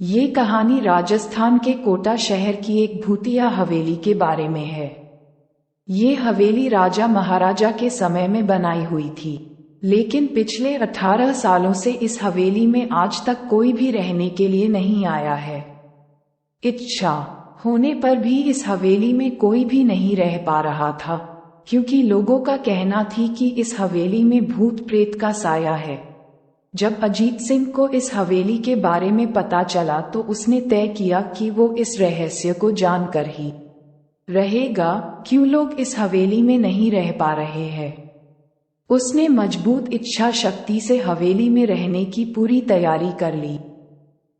ये कहानी राजस्थान के कोटा शहर की एक भूतिया हवेली के बारे में है। ये हवेली राजा महाराजा के समय में बनाई हुई थी, लेकिन पिछले 18 सालों से इस हवेली में आज तक कोई भी रहने के लिए नहीं आया है। इच्छा होने पर भी इस हवेली में कोई भी नहीं रह पा रहा था, क्योंकि लोगों का कहना थी कि इस हवेली में भूत प्रेत का साया है। जब अजीत सिंह को इस हवेली के बारे में पता चला तो उसने तय किया कि वो इस रहस्य को जानकर ही रहेगा, क्यों लोग इस हवेली में नहीं रह पा रहे हैं। उसने मजबूत इच्छा शक्ति से हवेली में रहने की पूरी तैयारी कर ली।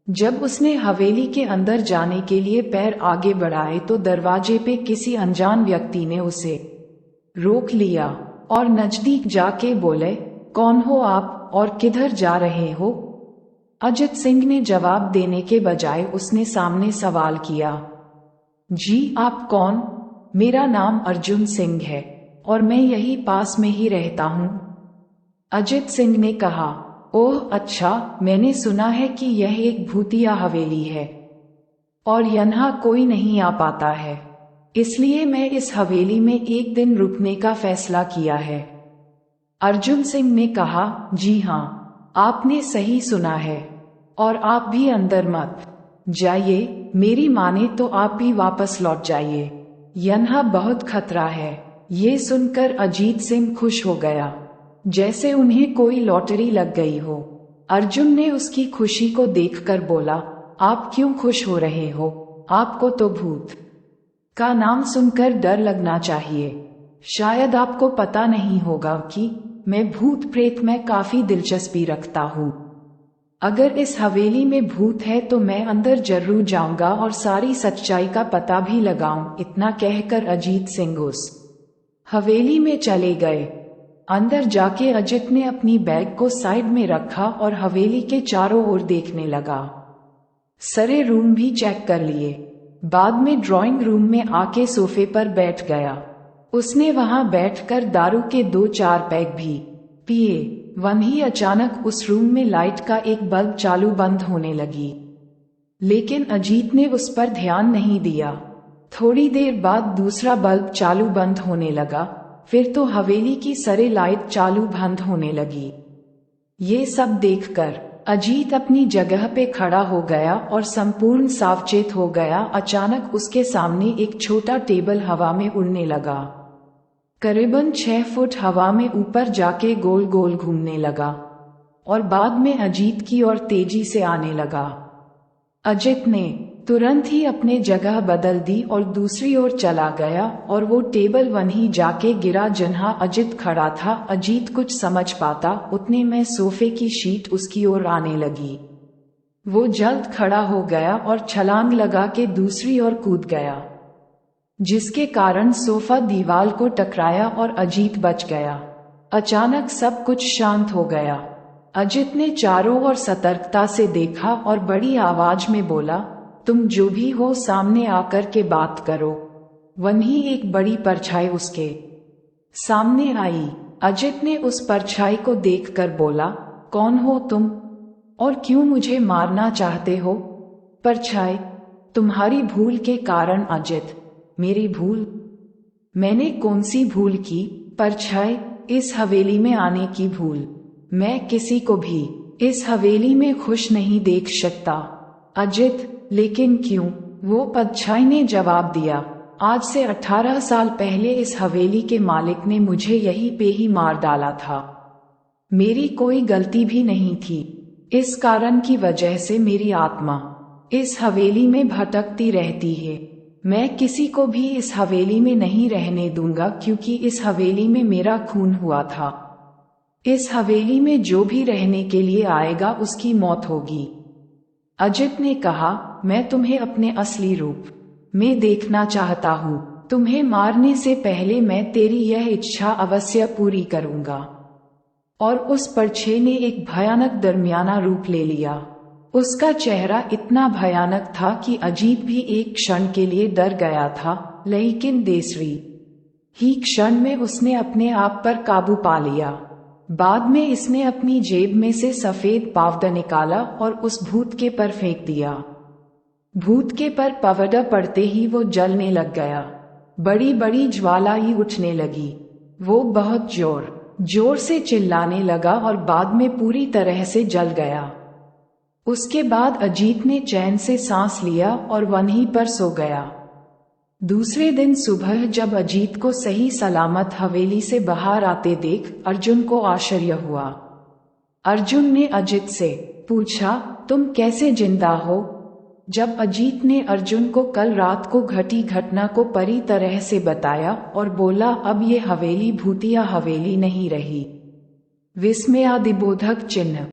जब उसने हवेली के अंदर जाने के लिए पैर आगे बढ़ाए तो दरवाजे पे किसी अनजान व्यक्ति ने उसे रोक लिया और नजदीक जाके बोले, कौन हो आप और किधर जा रहे हो? अजित सिंह ने जवाब देने के बजाय उसने सामने सवाल किया, जी आप कौन? मेरा नाम अर्जुन सिंह है और मैं यही पास में ही रहता हूँ। अजित सिंह ने कहा, ओह अच्छा, मैंने सुना है कि यह एक भूतिया हवेली है और यहाँ कोई नहीं आ पाता है, इसलिए मैं इस हवेली में एक दिन रुकने का फैसला किया है। अर्जुन सिंह ने कहा, जी हाँ, आपने सही सुना है और आप भी अंदर मत जाइए, मेरी माने तो आप भी वापस लौट जाइए, यहाँ बहुत खतरा है। ये सुनकर अजीत सिंह खुश हो गया, जैसे उन्हें कोई लॉटरी लग गई हो। अर्जुन ने उसकी खुशी को देखकर बोला, आप क्यों खुश हो रहे हो? आपको तो भूत का नाम सुनकर डर लगना चाहिए। शायद आपको पता नहीं होगा कि मैं भूत प्रेत में काफी दिलचस्पी रखता हूँ। अगर इस हवेली में भूत है तो मैं अंदर जरूर जाऊंगा और सारी सच्चाई का पता भी लगाऊं। इतना कहकर अजीत सिंह उस हवेली में चले गए। अंदर जाके अजित ने अपनी बैग को साइड में रखा और हवेली के चारों ओर देखने लगा। सारे रूम भी चेक कर लिए। बाद में ड्राइंग रूम में आके सोफे पर बैठ गया। उसने वहां बैठकर दारू के 2-4 पैक भी पिए। वहीं अचानक उस रूम में लाइट का एक बल्ब चालू बंद होने लगी, लेकिन अजीत ने उस पर ध्यान नहीं दिया। थोड़ी देर बाद दूसरा बल्ब चालू बंद होने लगा, फिर तो हवेली की सारी लाइट चालू बंद होने लगी। ये सब देखकर अजीत अपनी जगह पे खड़ा हो गया और संपूर्ण सावचेत हो गया। अचानक उसके सामने एक छोटा टेबल हवा में उड़ने लगा। करीबन 6 फुट हवा में ऊपर जाके गोल गोल घूमने लगा और बाद में अजीत की ओर तेजी से आने लगा। अजित ने तुरंत ही अपने जगह बदल दी और दूसरी ओर चला गया और वो टेबल वहीं जाके गिरा जहाँ अजित खड़ा था। अजीत कुछ समझ पाता उतने में सोफे की शीट उसकी ओर आने लगी। वो जल्द खड़ा हो गया और छलांग लगा के दूसरी ओर कूद गया, जिसके कारण सोफा दीवार को टकराया और अजीत बच गया। अचानक सब कुछ शांत हो गया। अजित ने चारों ओर सतर्कता से देखा और बड़ी आवाज में बोला, तुम जो भी हो सामने आकर के बात करो। वहीं एक बड़ी परछाई उसके सामने आई। अजित ने उस परछाई को देखकर बोला, कौन हो तुम और क्यों मुझे मारना चाहते हो? परछाई, तुम्हारी भूल के कारण। अजित, मेरी भूल? मैंने कौन सी भूल की? परछाई, इस हवेली में आने की भूल। मैं किसी को भी इस हवेली में खुश नहीं देख सकता। अजित, लेकिन क्यों? वो परछाई ने जवाब दिया, आज से 18 साल पहले इस हवेली के मालिक ने मुझे यहीं पे ही मार डाला था। मेरी कोई गलती भी नहीं थी। इस कारण की वजह से मेरी आत्मा इस हवेली में भटकती रहती है। मैं किसी को भी इस हवेली में नहीं रहने दूंगा, क्योंकि इस हवेली में मेरा खून हुआ था। इस हवेली में जो भी रहने के लिए आएगा उसकी मौत होगी। अजित ने कहा, मैं तुम्हें अपने असली रूप में देखना चाहता हूँ। तुम्हें मारने से पहले मैं तेरी यह इच्छा अवश्य पूरी करूंगा। और उस परछाई ने एक भयानक दरमियाना रूप ले लिया। उसका चेहरा इतना भयानक था कि अजीत भी एक क्षण के लिए डर गया था, लेकिन दूसरी ही क्षण में उसने अपने आप पर काबू पा लिया। बाद में इसने अपनी जेब में से सफेद पावडर निकाला और उस भूत के पर फेंक दिया। भूत के पर पावडर पड़ते ही वो जलने लग गया। बड़ी बड़ी ज्वालाएं उठने लगी। वो बहुत जोर से चिल्लाने लगा और बाद में पूरी तरह से जल गया। उसके बाद अजीत ने चैन से सांस लिया और वहीं पर सो गया। दूसरे दिन सुबह जब अजीत को सही सलामत हवेली से बाहर आते देख अर्जुन को आश्चर्य हुआ। अर्जुन ने अजीत से पूछा, तुम कैसे जिंदा हो? जब अजीत ने अर्जुन को कल रात को घटी घटना को पूरी तरह से बताया और बोला, अब ये हवेली भूतिया हवेली नहीं रही। विस्मयादिबोधक चिन्ह।